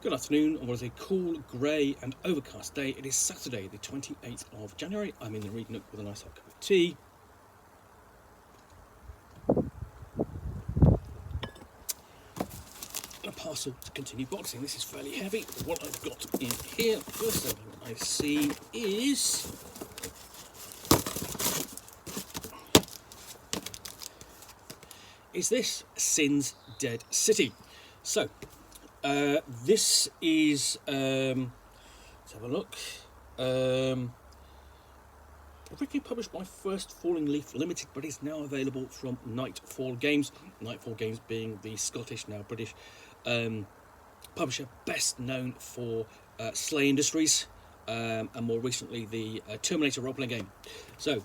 Good afternoon on what is a cool, grey and overcast day. It is Saturday the 28th of January. I'm in the Read Nook with a nice hot cup of tea. And a parcel to continue boxing. This is fairly heavy. What I've got in here, first thing I see is this Sin's Dead City. So, this is, let's have a look, originally published by First Falling Leaf Limited, but is now available from Nightfall Games. Nightfall Games being the Scottish, now British, publisher best known for Slay Industries, and more recently the Terminator role-playing game. So,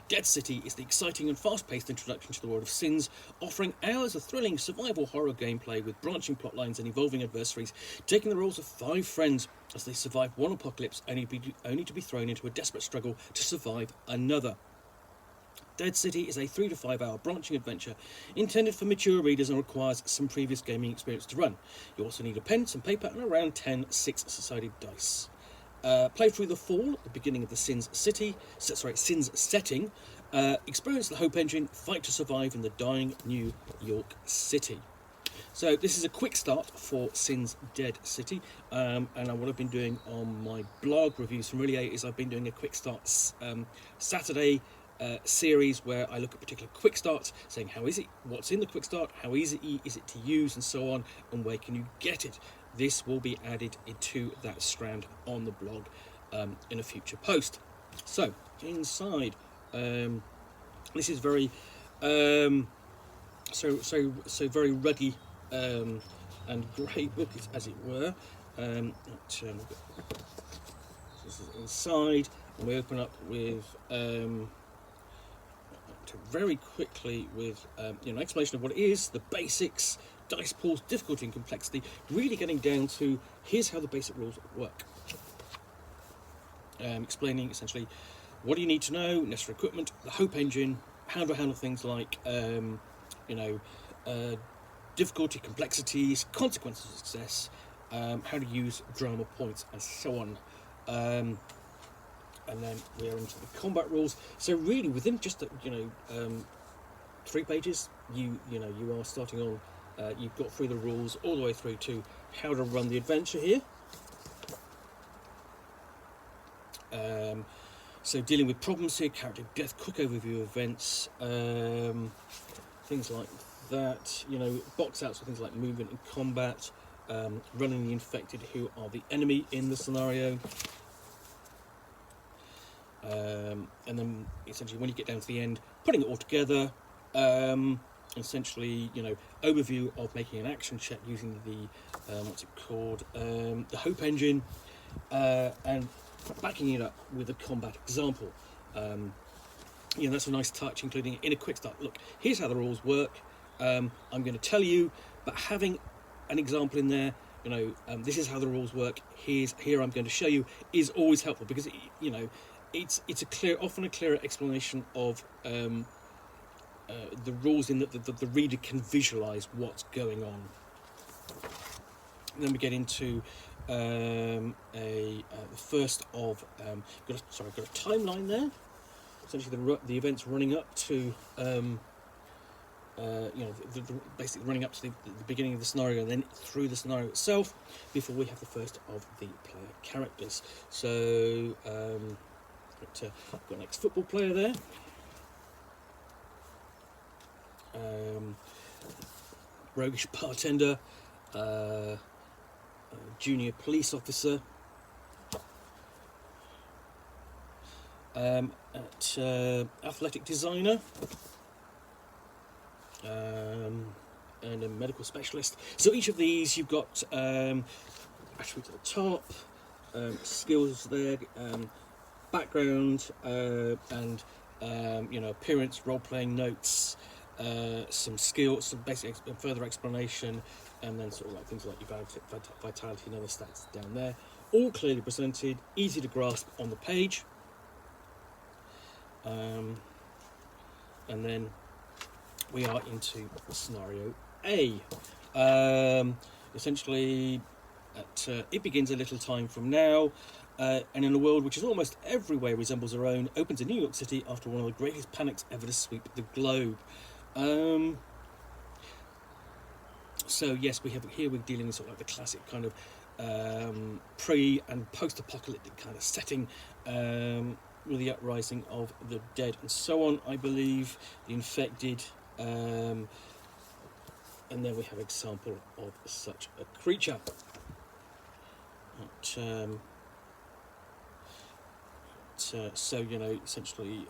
Dead City is the exciting and fast-paced introduction to the world of Sins, offering hours of thrilling survival horror gameplay with branching plotlines and evolving adversaries, taking the roles of 5 friends as they survive one apocalypse only to be thrown into a desperate struggle to survive another. Dead City is a 3 to 5 hour branching adventure intended for mature readers and requires some previous gaming experience to run. You also need a pen, some paper and around 10 6-sided dice. Play through the fall at the beginning of the Sins setting, experience the Hope Engine, fight to survive in the dying New York City. So this is a quick start for Sin's Dead City, and what I've been doing on my blog, Reviews from Really 8, is I've been doing a quick start Saturday series where I look at particular quick starts, saying how is it, what's in the quick start, how easy is it to use, and so on, and where can you get it. This will be added into that strand on the blog in a future post. So inside, this is very so very ruddy and grey book, as it were. This is inside, and we open up with very quickly with an explanation of what it is, the basics, dice pools, difficulty and complexity, really getting down to here's how the basic rules work. Explaining essentially what do you need to know, necessary equipment, the Hope Engine, how to handle things like difficulty, complexities, consequences of success, how to use drama points, and so on. And then we are into the combat rules. So really, within just 3 pages, you are starting on. You've got through the rules all the way through to how to run the adventure here. So dealing with problems here, character death, quick overview of events, things like that. Box outs for things like movement and combat, running the infected, who are the enemy in the scenario. And then essentially when you get down to the end, putting it all together, essentially, overview of making an action check using the the Hope Engine, and backing it up with a combat example. That's a nice touch, including in a quick start. Look, here's how the rules work. I'm going to tell you, but having an example in there, this is how the rules work. Here I'm going to show you, is always helpful, because it's often a clearer explanation of the rules, in that the reader can visualise what's going on. And then we get into the first of I've got a timeline there. Essentially, the events running up to basically running up to the beginning of the scenario, and then through the scenario itself, before we have the first of the player characters. So got an ex-football player there. Roguish bartender, junior police officer, athletic designer, and a medical specialist. So each of these, you've got attributes at the top, skills there, background, and appearance, role-playing notes, some skills, some basic further explanation, and then sort of like things like your vitality and other stats down there. All clearly presented, easy to grasp on the page. And then we are into scenario A. Essentially, It begins a little time from now, and in a world which is almost every way resembles our own, opens in New York City after one of the greatest panics ever to sweep the globe. So yes, we're dealing with sort of like the classic kind of pre and post-apocalyptic kind of setting, with the uprising of the dead and so on. I believe the infected, and then we have an example of such a creature. So essentially,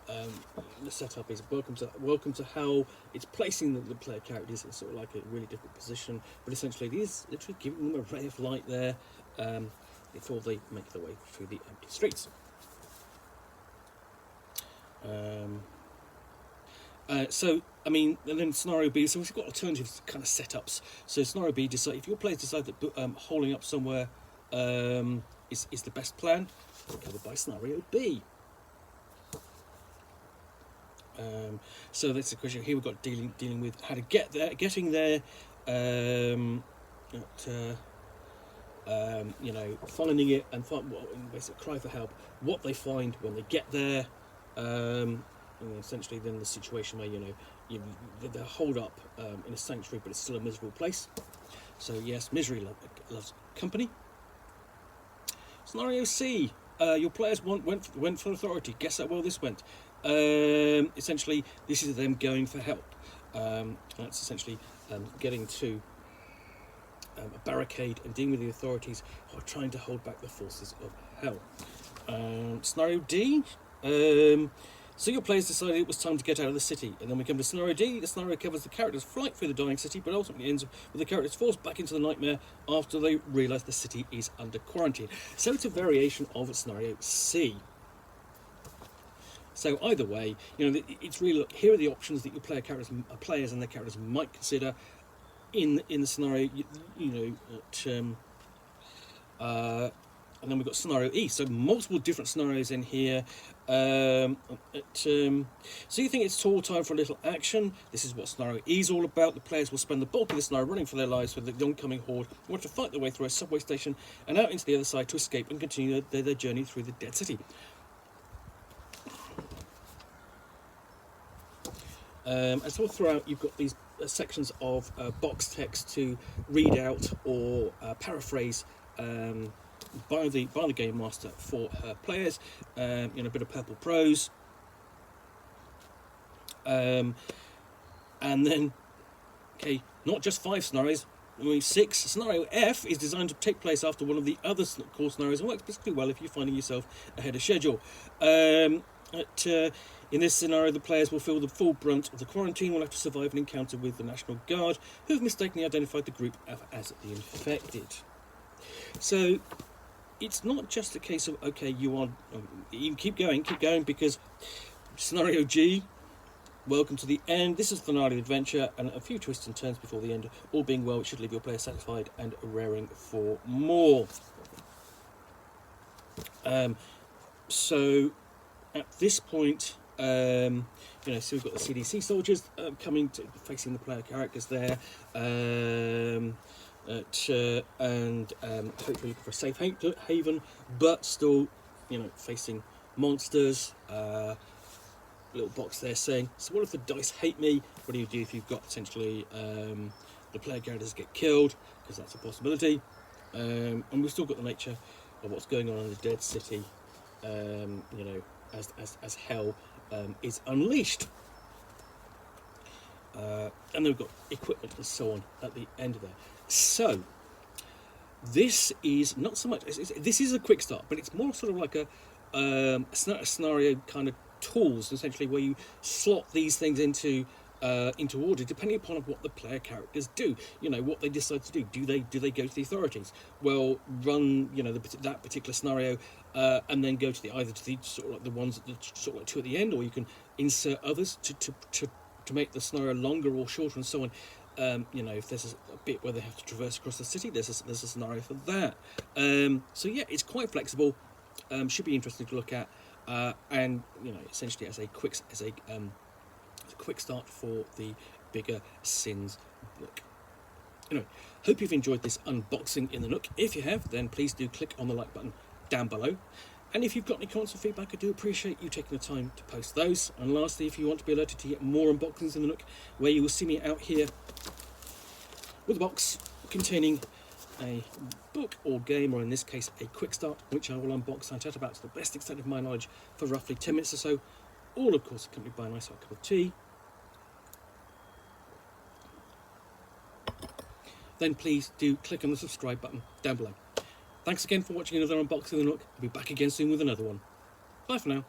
the setup is welcome to hell. It's placing the player characters in sort of like a really difficult position, but essentially it is literally giving them a ray of light there, before they make their way through the empty streets. So I mean, and then scenario B. So we've got alternative kind of setups. So scenario B, if your players decide that holding up somewhere is the best plan, covered by scenario B. So that's the question. Here we've got dealing with how to get there, getting there, finding it and basically cry for help. What they find when they get there, and essentially then the situation where they're holed up in a sanctuary, but it's still a miserable place. So yes, misery loves company. Scenario C. Your players went for authority. Guess how well this went. Essentially, this is them going for help. That's essentially getting to a barricade and dealing with the authorities who are trying to hold back the forces of hell. Scenario D. So your players decided it was time to get out of the city, and then we come to scenario D. The scenario covers the characters' flight through the dying city, but ultimately ends with the characters forced back into the nightmare after they realise the city is under quarantine. So it's a variation of scenario C. So either way, it's really here are the options that your players and their characters might consider in the scenario. And then we've got scenario E, so multiple different scenarios in here. So you think it's all time for a little action? This is what scenario E is all about. The players will spend the bulk of the scenario running for their lives with the oncoming horde who want to fight their way through a subway station and out into the other side to escape and continue their journey through the dead city. And so throughout you've got these sections of box text to read out or paraphrase by the game master for her players. A bit of purple prose, and then not just 5 scenarios, 6. Scenario F is designed to take place after one of the other core scenarios and works particularly well if you're finding yourself ahead of schedule. In this scenario, the players will feel the full brunt of the quarantine, will have to survive an encounter with the National Guard, who have mistakenly identified the group as the infected. So it's not just a case of, you keep going, because scenario G, welcome to the end. This is the finale adventure, and a few twists and turns before the end. All being well, it should leave your player satisfied and raring for more. So at this point, so we've got the CDC soldiers facing the player characters there, and hopefully looking for a safe haven, but still, facing monsters. Little box there saying, so what if the dice hate me? What do you do if you've got essentially the player characters get killed? Because that's a possibility. And we've still got the nature of what's going on in the dead city, as hell is unleashed. And then we've got equipment and so on at the end of there. So this is not so much. This is a quick start, but it's more sort of like a scenario kind of tools, essentially, where you slot these things into order depending upon what the player characters do. What they decide to do. Do they go to the authorities? Well, run that particular scenario, and then go to either the sort of like the ones that sort of like 2 at the end, or you can insert others to make the scenario longer or shorter and so on. If there's a bit where they have to traverse across the city, there's a scenario for that. So yeah, it's quite flexible. Should be interesting to look at, and essentially as a quick start for the Bigger Sins book. Anyway, hope you've enjoyed this unboxing in the Nook. If you have, then please do click on the like button down below. And if you've got any comments or feedback, I do appreciate you taking the time to post those. And lastly, if you want to be alerted to get more unboxings in the Nook, where you will see me out here with a box containing a book or game, or in this case a quick start, which I will unbox and chat about to the best extent of my knowledge for roughly 10 minutes or so, all of course accompanied by a nice hot cup of tea. Then please do click on the subscribe button down below. Thanks again for watching another unboxing of the Nook. I'll be back again soon with another one. Bye for now.